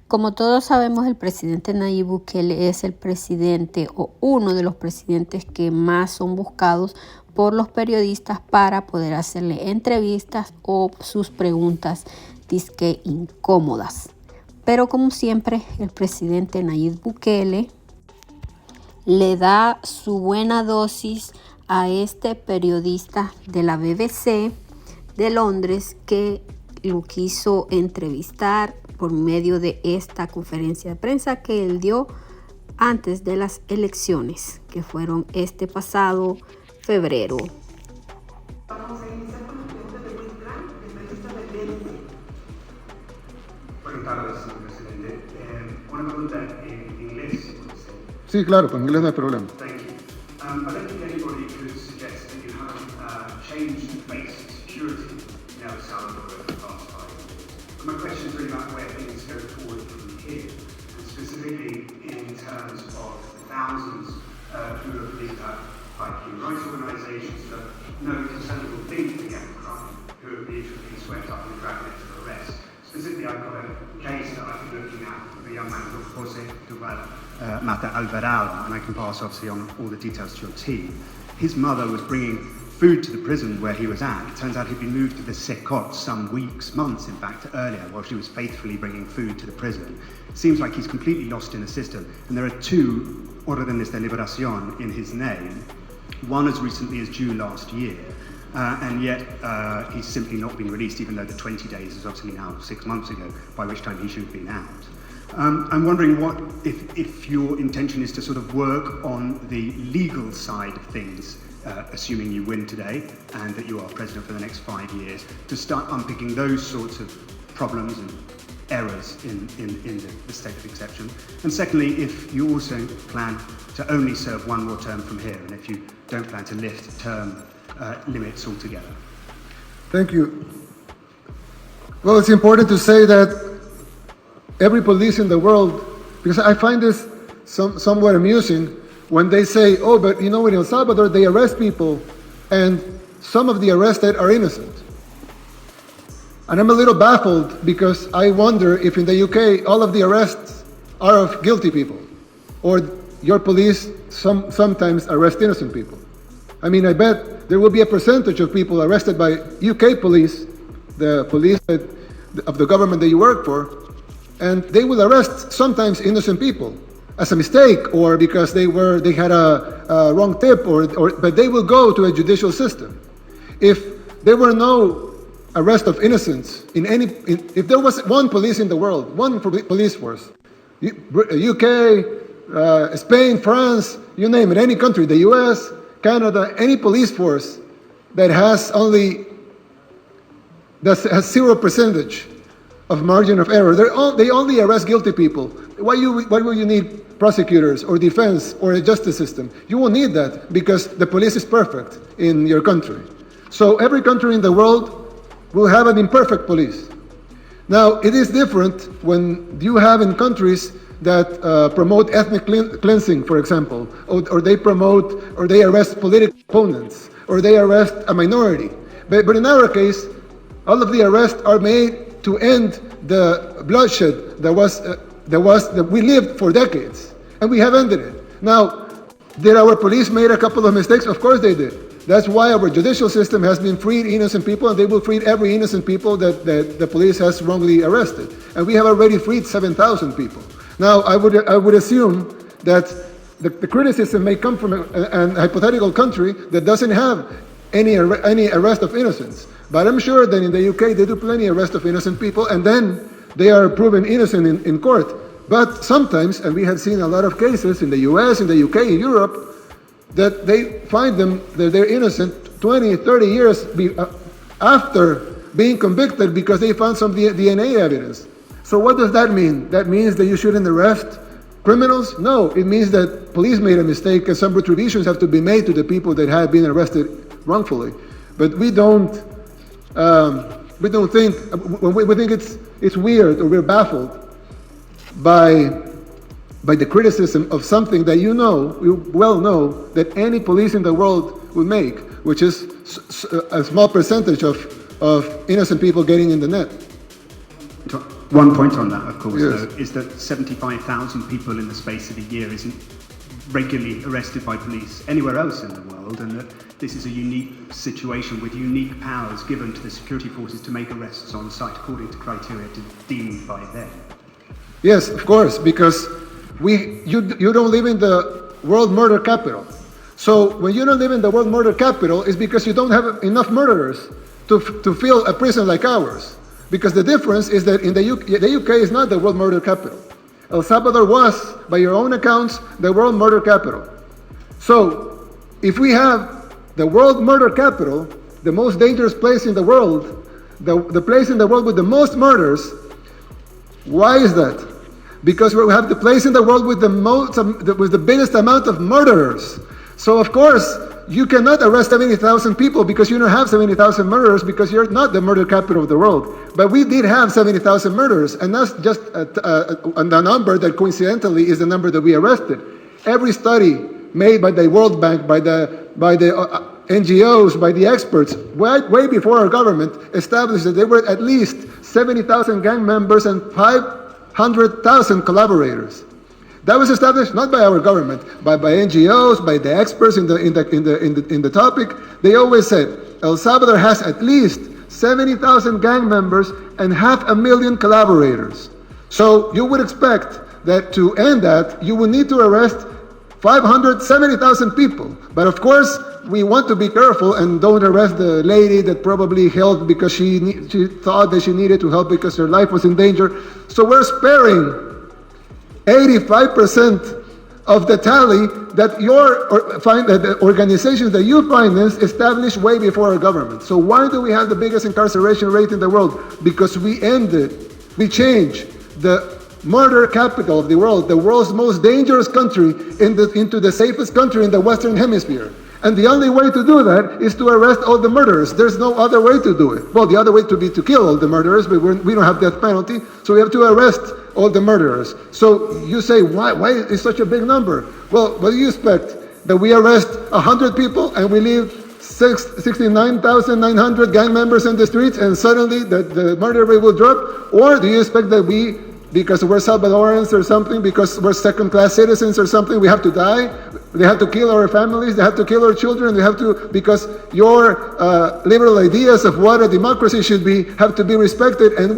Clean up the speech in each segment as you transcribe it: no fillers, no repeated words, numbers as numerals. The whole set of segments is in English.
Como todos sabemos, el presidente Nayib Bukele es el presidente o uno de los presidentes que más son buscados por los periodistas para poder hacerle entrevistas o sus preguntas disque incómodas. Pero como siempre, el presidente Nayib Bukele le da su buena dosis a este periodista de la BBC de Londres que lo quiso entrevistar por medio de esta conferencia de prensa que él dio antes de las elecciones, que fueron este pasado febrero. Vamos a iniciar con la pregunta de Luis Gran, el periodista de BBC. Buenas tardes, señor presidente. Una pregunta en inglés. Sí, claro, con inglés no hay problema. Thank you. I don't think anybody could suggest that you haven't changed the face of security in El Salvador over the past 5 years. But my question is really about where things go forward from here, and specifically in terms of the thousands who have been by human rights organisations that no discernible thing against crime, who have been swept up in the dragnet of arrest. Specifically, I've got a case that I've been looking at with a young man called Jose Mata Alvarado, and I can pass obviously on all the details to your team. His mother was bringing food to the prison where he was at. It turns out he'd been moved to the Secot some weeks, months in fact, earlier, while she was faithfully bringing food to the prison. It seems like he's completely lost in the system, and there are 2 órdenes de liberación in his name, one as recently as June last year, and yet he's simply not been released, even though the 20 days is obviously now 6 months ago, by which time he should have been out. I'm wondering if your intention is to sort of work on the legal side of things, assuming you win today and that you are president for the next 5 years, to start unpicking those sorts of problems and errors in the state of exception. And secondly, if you also plan to only serve 1 more term from here, and if you don't plan to lift term limits altogether. Thank you. Well, it's important to say that every police in the world, because I find this somewhat amusing when they say, oh, but in El Salvador, they arrest people and some of the arrested are innocent. And I'm a little baffled because I wonder if in the UK, all of the arrests are of guilty people, or your police sometimes arrest innocent people. I mean, I bet there will be a percentage of people arrested by UK police, the police of the government that you work for, and they will arrest sometimes innocent people as a mistake or because they had a wrong tip, but they will go to a judicial system. If there were no arrest of innocents if there was one police in the world, one police force, UK, Spain, France, you name it, any country, the US, Canada, any police force that has 0% of margin of error, they only arrest guilty people. Why will you need prosecutors or defense or a justice system? You won't need that because the police is perfect in your country. So every country in the world will have an imperfect police. Now, it is different when you have in countries that promote ethnic cleansing, for example, or they arrest political opponents, or they arrest a minority. But in our case, all of the arrests are made to end the bloodshed that we lived for decades, and we have ended it. Now, did our police make a couple of mistakes? Of course they did. That's why our judicial system has been freed innocent people, and they will free every innocent people that the police has wrongly arrested. And we have already freed 7,000 people. Now, I would assume that the criticism may come from a hypothetical country that doesn't have any arrest of innocents. But I'm sure that in the UK they do plenty of arrest of innocent people, and then they are proven innocent in court. But sometimes, and we have seen a lot of cases in the US, in the UK, in Europe, that they find them that they're innocent 20, 30 years after being convicted because they found some DNA evidence. So what does that mean? That means that you shouldn't arrest criminals? No, it means that police made a mistake and some retributions have to be made to the people that have been arrested wrongfully. But we don't think it's weird, or we're baffled by the criticism of something that you well know that any police in the world would make, which is a small percentage of innocent people getting in the net. One point on that, of course, Yes. though, is that 75,000 people in the space of a year isn't regularly arrested by police anywhere else in the world, and that this is a unique situation with unique powers given to the security forces to make arrests on site according to criteria deemed by them. Yes, of course, because you don't live in the world murder capital. So when you don't live in the world murder capital, it's because you don't have enough murderers to fill a prison like ours. Because the difference is that in the UK is not the world murder capital. El Salvador was, by your own accounts, the world murder capital. So if we have the world murder capital, the most dangerous place in the world, the place in the world with the most murders, why is that? Because we have the place in the world with the biggest amount of murderers. So of course, you cannot arrest 70,000 people because you don't have 70,000 murderers because you're not the murder capital of the world. But we did have 70,000 murderers, and that's just a number that coincidentally is the number that we arrested. Every study made by the World Bank, by the NGOs, by the experts, way before our government established that there were at least 70,000 gang members and 500,000 collaborators. That was established not by our government, but by NGOs, by the experts in the topic. They always said El Salvador has at least 70,000 gang members and 500,000 collaborators. So you would expect that to end that, you would need to arrest 570,000 people. But of course, we want to be careful and don't arrest the lady that probably helped because she thought that she needed to help because her life was in danger. So we're sparing 85% of the tally that the organizations that you finance established way before our government. So why do we have the biggest incarceration rate in the world? Because we changed the murder capital of the world's most dangerous country, into the safest country in the Western Hemisphere. And the only way to do that is to arrest all the murderers. There's no other way to do it. Well, the other way to be to kill all the murderers, but we don't have death penalty, so we have to arrest all the murderers. So you say, why is such a big number? Well, what do you expect? That we arrest 100 people and we leave 69,900 gang members in the streets and suddenly the murder rate will drop? Or do you expect that because we're Salvadorans or something, because we're second-class citizens or something, we have to die? They have to kill our families, they have to kill our children, because your liberal ideas of what a democracy should be have to be respected, and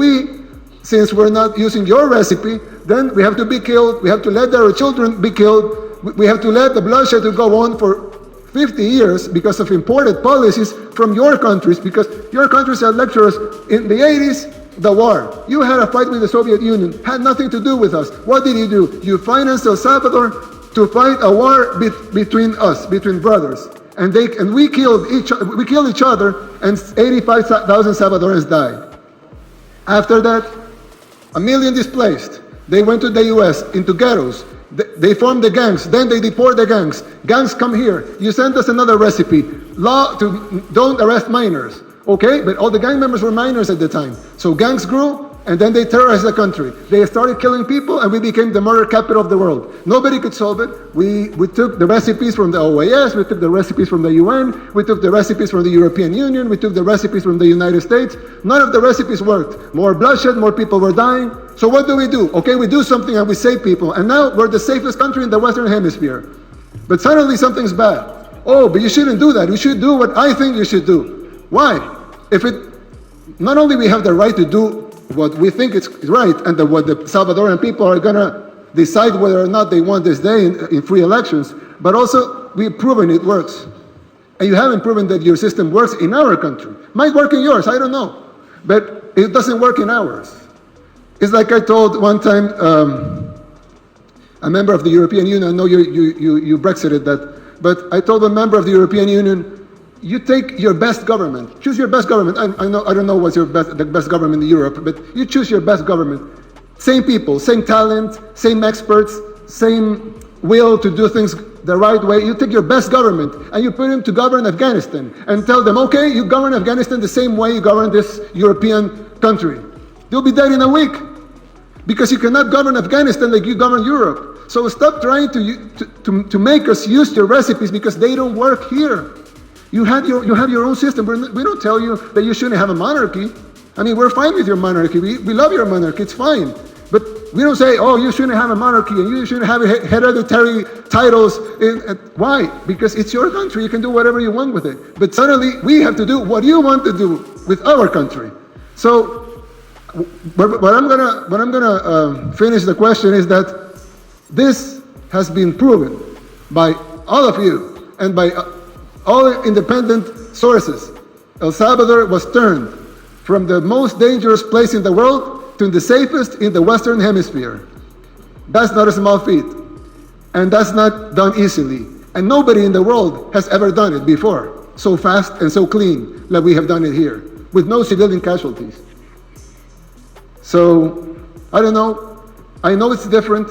since we're not using your recipe, then we have to be killed, we have to let our children be killed, we have to let the bloodshed to go on for 50 years because of imported policies from your countries, because your countries had lecturers in the 80s, the war. You had a fight with the Soviet Union, had nothing to do with us. What did you do? You financed El Salvador to fight a war between us, between brothers. And we killed each other, and 85,000 Salvadorans died. After that, 1 million displaced. They went to the US, into ghettos. They formed the gangs, then they deport the gangs. Gangs come here. You send us another recipe. Law to don't arrest minors. Okay, but all the gang members were minors at the time. So gangs grew, and then they terrorized the country. They started killing people, and we became the murder capital of the world. Nobody could solve it. We took the recipes from the OAS, we took the recipes from the UN, we took the recipes from the European Union, we took the recipes from the United States. None of the recipes worked. More bloodshed, more people were dying. So what do? Okay, we do something and we save people, and now we're the safest country in the Western Hemisphere. But suddenly something's bad. Oh, but you shouldn't do that. You should do what I think you should do. Why? Not only we have the right to do what we think is right, and what the Salvadoran people are going to decide whether or not they want this day in free elections, but also we've proven it works. And you haven't proven that your system works in our country. Might work in yours, I don't know. But it doesn't work in ours. It's like I told one time a member of the European Union, I know you Brexited that, but I told a member of the European Union, you take your best government. Choose your best government. I don't know what's the best government in Europe, but you choose your best government. Same people, same talent, same experts, same will to do things the right way. You take your best government and you put him to govern Afghanistan and tell them, okay, you govern Afghanistan the same way you govern this European country. They'll be dead in a week because you cannot govern Afghanistan like you govern Europe. So stop trying to make us use your recipes because they don't work here. You have your own system. We don't tell you that you shouldn't have a monarchy. I mean, we're fine with your monarchy. We love your monarchy. It's fine. But we don't say, oh, you shouldn't have a monarchy and you shouldn't have hereditary titles. Why? Because it's your country. You can do whatever you want with it. But suddenly, we have to do what you want to do with our country. So, what I'm gonna finish the question is that this has been proven by all of you and by all independent sources. El Salvador was turned from the most dangerous place in the world to the safest in the Western Hemisphere. That's not a small feat. And that's not done easily. And nobody in the world has ever done it before, so fast and so clean like we have done it here, with no civilian casualties. So, I don't know. I know it's different.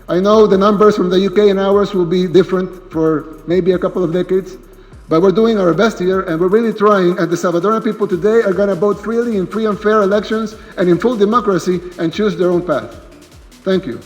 I know the numbers from the UK and ours will be different for maybe a couple of decades. But we're doing our best here, and we're really trying, and the Salvadoran people today are going to vote freely in free and fair elections and in full democracy and choose their own path. Thank you.